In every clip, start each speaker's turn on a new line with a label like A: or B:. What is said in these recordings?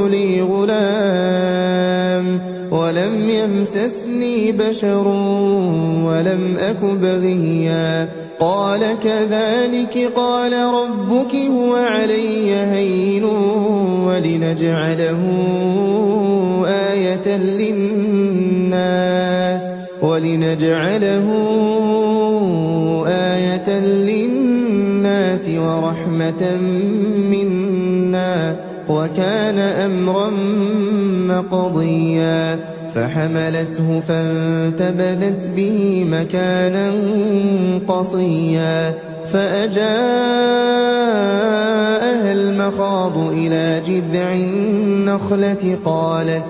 A: لي غلام ولم يمسسني بشر ولم أك بغيا قال كذلك قال ربك هو علي هين ولنجعله آية للناس ورحمة منا وكان أمرا مقضيا فحملته فانتبذت به مكانا قصيا فأجاءها المخاض إلى جذع النخلة قالت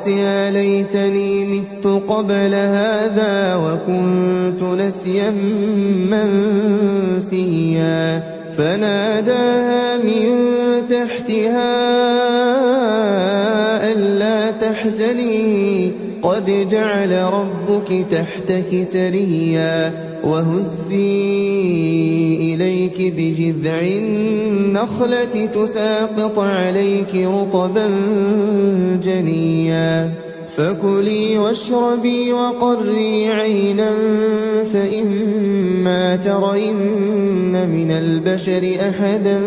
A: يا ليتني مت قبل هذا وكنت نسيا منسيا فناداها من تحتها ألا تحزني قد جعل ربك تحتك سريا وهزي إليك بجذع النخلة تساقط عليك رطبا جنيا فكلي واشربي وقري عينا فإما ترين من البشر أحدا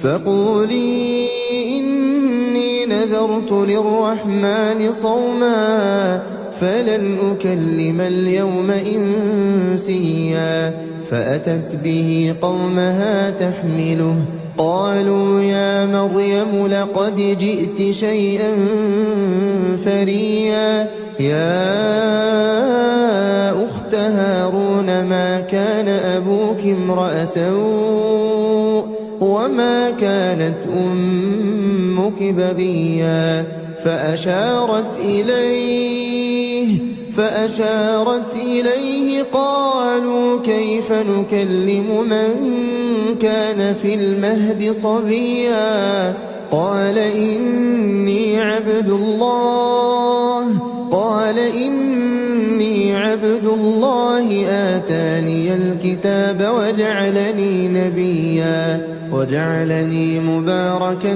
A: فقولي إني نذرت للرحمن صوما فلن أكلم اليوم إنسيا فأتت به قومها تحمله قالوا يا مريم لقد جئت شيئا فريا يا أخت هارون ما كان أبوك امرأ سوء وما كانت أمك بغيا فأشارت إليه قالوا كيف نكلم من كان في المهد صبيا قال إني عبد الله آتاني الكتاب وجعلني نبيا وجعلني مباركا